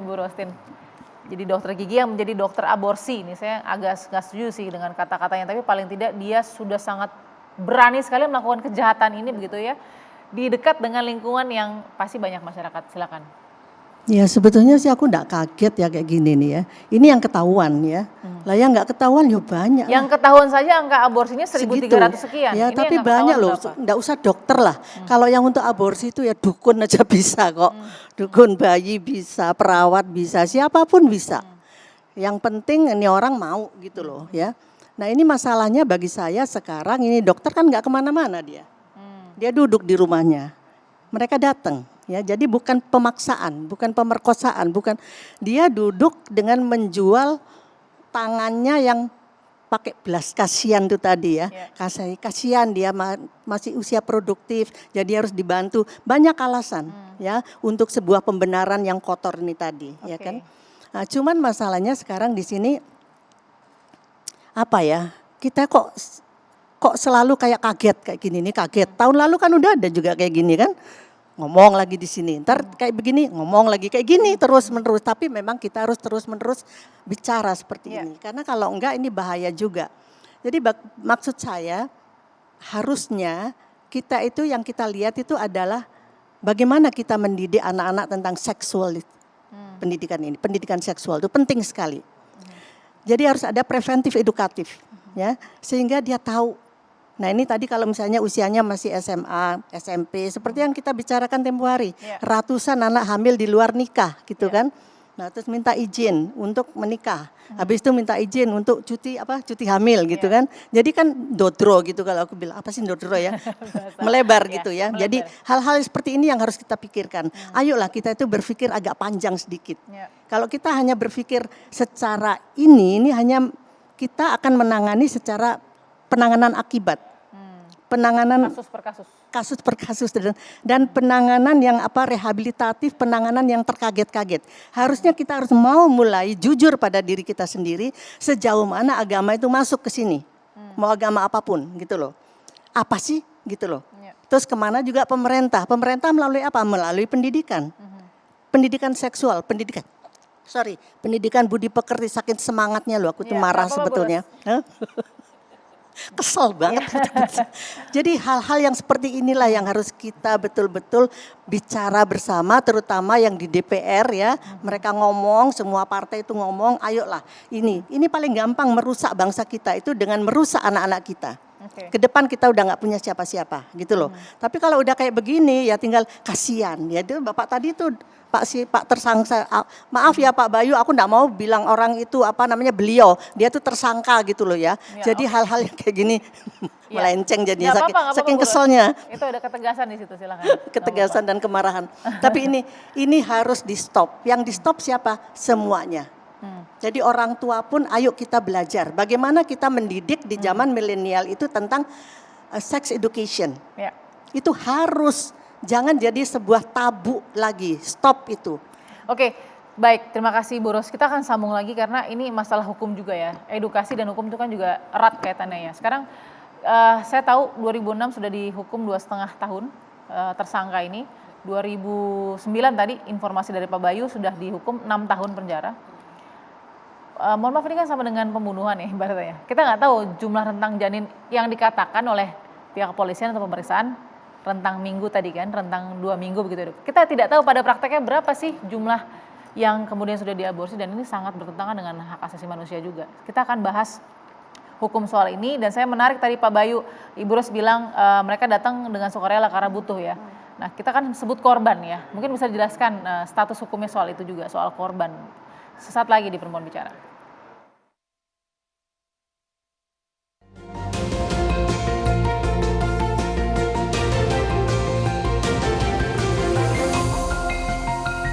Bu Rostin. Jadi dokter gigi yang menjadi dokter aborsi. Ini saya agak nggak setuju sih dengan kata-katanya, tapi paling tidak dia sudah sangat berani sekali melakukan kejahatan ini begitu ya. Di dekat dengan lingkungan yang pasti banyak masyarakat. Silakan. Ya sebetulnya sih aku enggak kaget ya kayak gini nih ya. Ini yang ketahuan ya. Lah yang enggak ketahuan ya banyak. Yang ketahuan saja angka aborsinya 1.300 sekian. Ya ini tapi yang banyak loh, enggak usah dokter lah. Kalau yang untuk aborsi itu ya dukun aja bisa kok. Dukun bayi bisa, perawat bisa, siapapun bisa. Yang penting ini orang mau gitu loh ya. Nah ini masalahnya bagi saya sekarang ini dokter kan enggak kemana-mana dia. Dia duduk di rumahnya. Mereka datang. Ya, jadi bukan pemaksaan, bukan pemerkosaan, bukan, dia duduk dengan menjual tangannya yang pakai belas kasihan itu tadi ya. Kasihan dia masih usia produktif, jadi harus dibantu. Banyak alasan ya untuk sebuah pembenaran yang kotor ini tadi, ya kan. Nah, cuman masalahnya sekarang di sini apa ya? Kita kok selalu kayak kaget kayak gini nih, kaget. Tahun lalu kan udah ada juga kayak gini kan. Ngomong lagi di sini, ntar kayak begini, ngomong lagi kayak gini terus menerus. Tapi memang kita harus terus menerus bicara seperti ini, karena kalau enggak ini bahaya juga. Jadi maksud saya harusnya kita itu yang kita lihat itu adalah bagaimana kita mendidik anak-anak tentang seksual. Pendidikan ini, pendidikan seksual itu penting sekali. Jadi harus ada preventif edukatif, ya, sehingga dia tahu. Nah ini tadi kalau misalnya usianya masih SMA, SMP, seperti yang kita bicarakan tempo hari, ratusan anak hamil di luar nikah gitu kan. Nah terus minta izin untuk menikah, habis itu minta izin untuk cuti hamil gitu kan. Jadi kan dodro gitu kalau aku bilang, apa sih dodro ya, melebar gitu ya. Jadi hal-hal seperti ini yang harus kita pikirkan. Ayolah kita itu berpikir agak panjang sedikit. Kalau kita hanya berpikir secara ini hanya kita akan menangani secara penanganan akibat, penanganan kasus per kasus dan penanganan yang rehabilitatif, penanganan yang terkaget-kaget. Harusnya kita harus mau mulai jujur pada diri kita sendiri sejauh mana agama itu masuk ke sini, mau agama apapun gitu loh. Apa sih gitu loh. Terus kemana juga pemerintah melalui apa? Melalui pendidikan, pendidikan seksual, pendidikan budi pekerti. Saking semangatnya loh aku tuh marah sebetulnya. Kesel banget. Jadi hal-hal yang seperti inilah yang harus kita betul-betul bicara bersama, terutama yang di DPR ya. Mereka ngomong, semua partai itu ngomong, ayolah ini paling gampang merusak bangsa kita itu dengan merusak anak-anak kita. Ke depan kita udah nggak punya siapa-siapa gitu loh. Tapi kalau udah kayak begini ya tinggal kasihan. Ya itu Bapak tadi tuh Pak tersangka, maaf ya Pak Bayu, aku enggak mau bilang orang itu beliau, dia tuh tersangka gitu loh ya. Jadi hal-hal yang kayak gini melenceng jadinya saking keselnya. Itu ada ketegasan di situ, silakan. Ketegasan dan kemarahan. Tapi ini harus di stop. Yang di stop siapa? Semuanya. Jadi orang tua pun ayo kita belajar bagaimana kita mendidik di zaman milenial itu tentang sex education. Itu harus. Jangan jadi sebuah tabu lagi, stop itu. Oke, baik, terima kasih Bu Ros. Kita akan sambung lagi karena ini masalah hukum juga ya. Edukasi dan hukum itu kan juga erat kaitannya ya. Sekarang saya tahu 2006 sudah dihukum 2,5 tahun tersangka ini. 2009 tadi informasi dari Pak Bayu sudah dihukum 6 tahun penjara. Mohon maaf ini kan sama dengan pembunuhan ya ibaratnya. Kita nggak tahu jumlah rentang janin yang dikatakan oleh pihak kepolisian atau pemeriksaan. Rentang minggu tadi kan, rentang 2 minggu begitu. Kita tidak tahu pada prakteknya berapa sih jumlah yang kemudian sudah diaborsi dan ini sangat bertentangan dengan hak asasi manusia juga. Kita akan bahas hukum soal ini dan saya menarik tadi Pak Bayu, Ibu Ros bilang mereka datang dengan sukarela karena butuh ya. Nah kita kan sebut korban ya, mungkin bisa dijelaskan status hukumnya soal itu juga, soal korban. Sesaat lagi di Perempuan Bicara.